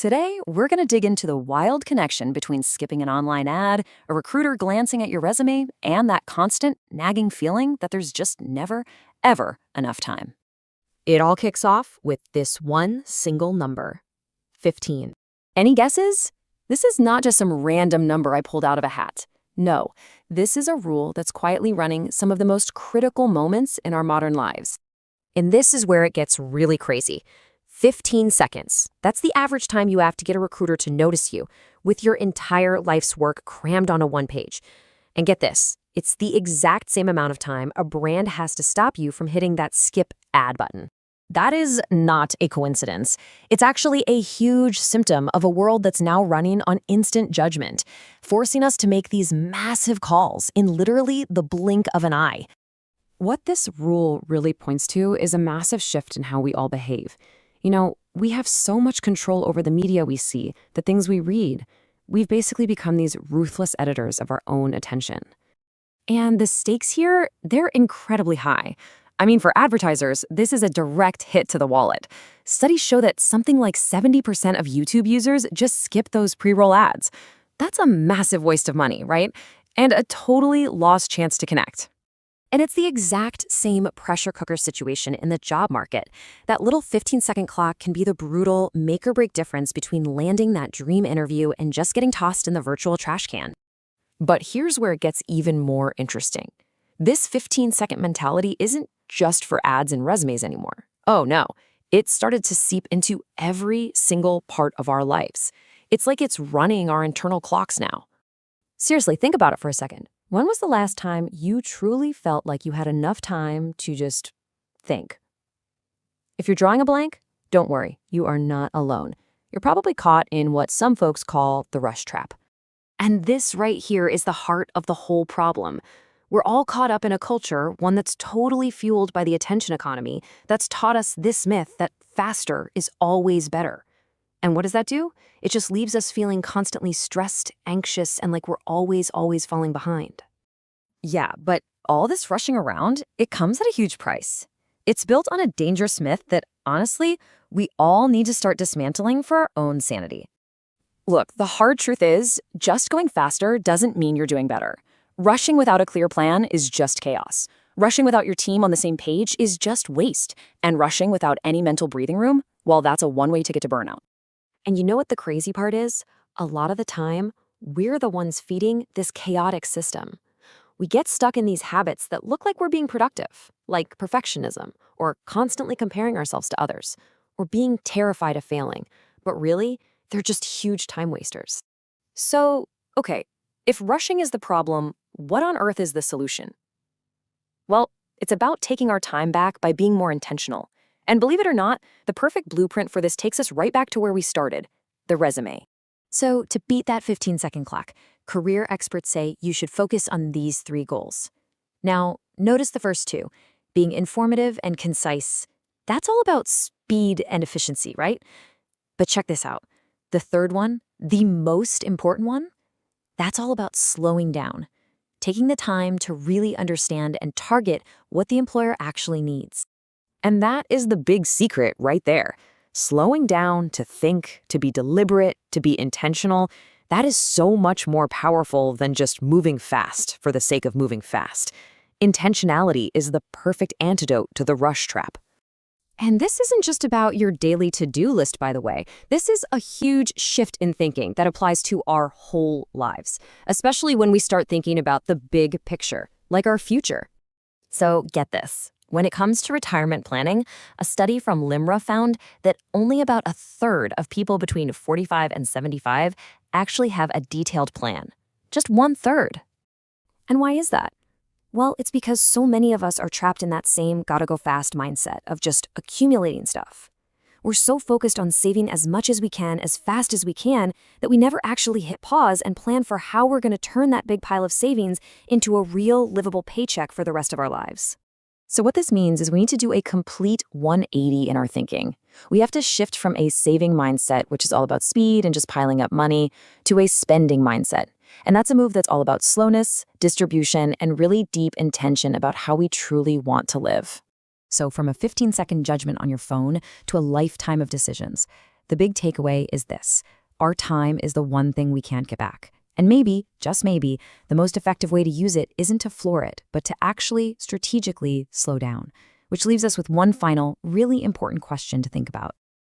Today, we're going to dig into the wild connection between skipping an online ad, a recruiter glancing at your resume, and that constant, nagging feeling that there's just never, ever enough time. It all kicks off with this one single number, 15. Any guesses? This is not just some random number I pulled out of a hat. No, this is a rule that's quietly running some of the most critical moments in our modern lives. And this is where it gets really crazy. 15 seconds. That's the average time you have to get a recruiter to notice you, with your entire life's work crammed onto one page. And get this, it's the exact same amount of time a brand has to stop you from hitting that skip ad button. That is not a coincidence. It's actually a huge symptom of a world that's now running on instant judgment, forcing us to make these massive calls in literally the blink of an eye. What this rule really points to is a massive shift in how we all behave. We have so much control over the media we see, the things we read. We've basically become these ruthless editors of our own attention. And the stakes here, they're incredibly high. For advertisers, this is a direct hit to the wallet. Studies show that something like 70% of YouTube users just skip those pre-roll ads. That's a massive waste of money, right? And a totally lost chance to connect. And it's the exact same pressure cooker situation in the job market. That little 15-second clock can be the brutal make-or-break difference between landing that dream interview and just getting tossed in the virtual trash can. But here's where it gets even more interesting. This 15-second mentality isn't just for ads and resumes anymore. Oh no, it started to seep into every single part of our lives. It's like it's running our internal clocks now. Seriously, think about it for a second. When was the last time you truly felt like you had enough time to just think? If you're drawing a blank, don't worry, you are not alone. You're probably caught in what some folks call the rush trap. And this right here is the heart of the whole problem. We're all caught up in a culture, one that's totally fueled by the attention economy, that's taught us this myth that faster is always better. And what does that do? It just leaves us feeling constantly stressed, anxious, and like we're always falling behind. Yeah, but all this rushing around, it comes at a huge price. It's built on a dangerous myth that, honestly, we all need to start dismantling for our own sanity. Look, the hard truth is, just going faster doesn't mean you're doing better. Rushing without a clear plan is just chaos. Rushing without your team on the same page is just waste. And rushing without any mental breathing room, well, that's a one-way ticket to burnout. And you know what the crazy part is? A lot of the time, we're the ones feeding this chaotic system. We get stuck in these habits that look like we're being productive, like perfectionism, or constantly comparing ourselves to others, or being terrified of failing. But really, they're just huge time wasters. So, okay, if rushing is the problem, what on earth is the solution? Well, it's about taking our time back by being more intentional. And believe it or not, the perfect blueprint for this takes us right back to where we started, the resume. So to beat that 15-second clock, career experts say you should focus on these 3 goals. Now, notice the first 2, being informative and concise. That's all about speed and efficiency, right? But check this out. The third one, the most important one, that's all about slowing down, taking the time to really understand and target what the employer actually needs. And that is the big secret right there. Slowing down to think, to be deliberate, to be intentional, that is so much more powerful than just moving fast for the sake of moving fast. Intentionality is the perfect antidote to the rush trap. And this isn't just about your daily to-do list, by the way. This is a huge shift in thinking that applies to our whole lives, especially when we start thinking about the big picture, like our future. So get this. When it comes to retirement planning, a study from LIMRA found that only about 1/3 of people between 45 and 75 actually have a detailed plan. Just 1/3. And why is that? Well, it's because so many of us are trapped in that same gotta-go-fast mindset of just accumulating stuff. We're so focused on saving as much as we can, as fast as we can, that we never actually hit pause and plan for how we're going to turn that big pile of savings into a real, livable paycheck for the rest of our lives. So what this means is we need to do a complete 180 in our thinking. We have to shift from a saving mindset, which is all about speed and just piling up money, to a spending mindset. And that's a move that's all about slowness, distribution, and really deep intention about how we truly want to live. So from a 15-second judgment on your phone to a lifetime of decisions, The big takeaway is this: our time is the one thing we can't get back. And maybe, just maybe, the most effective way to use it isn't to floor it, but to actually strategically slow down. Which leaves us with one final, really important question to think about.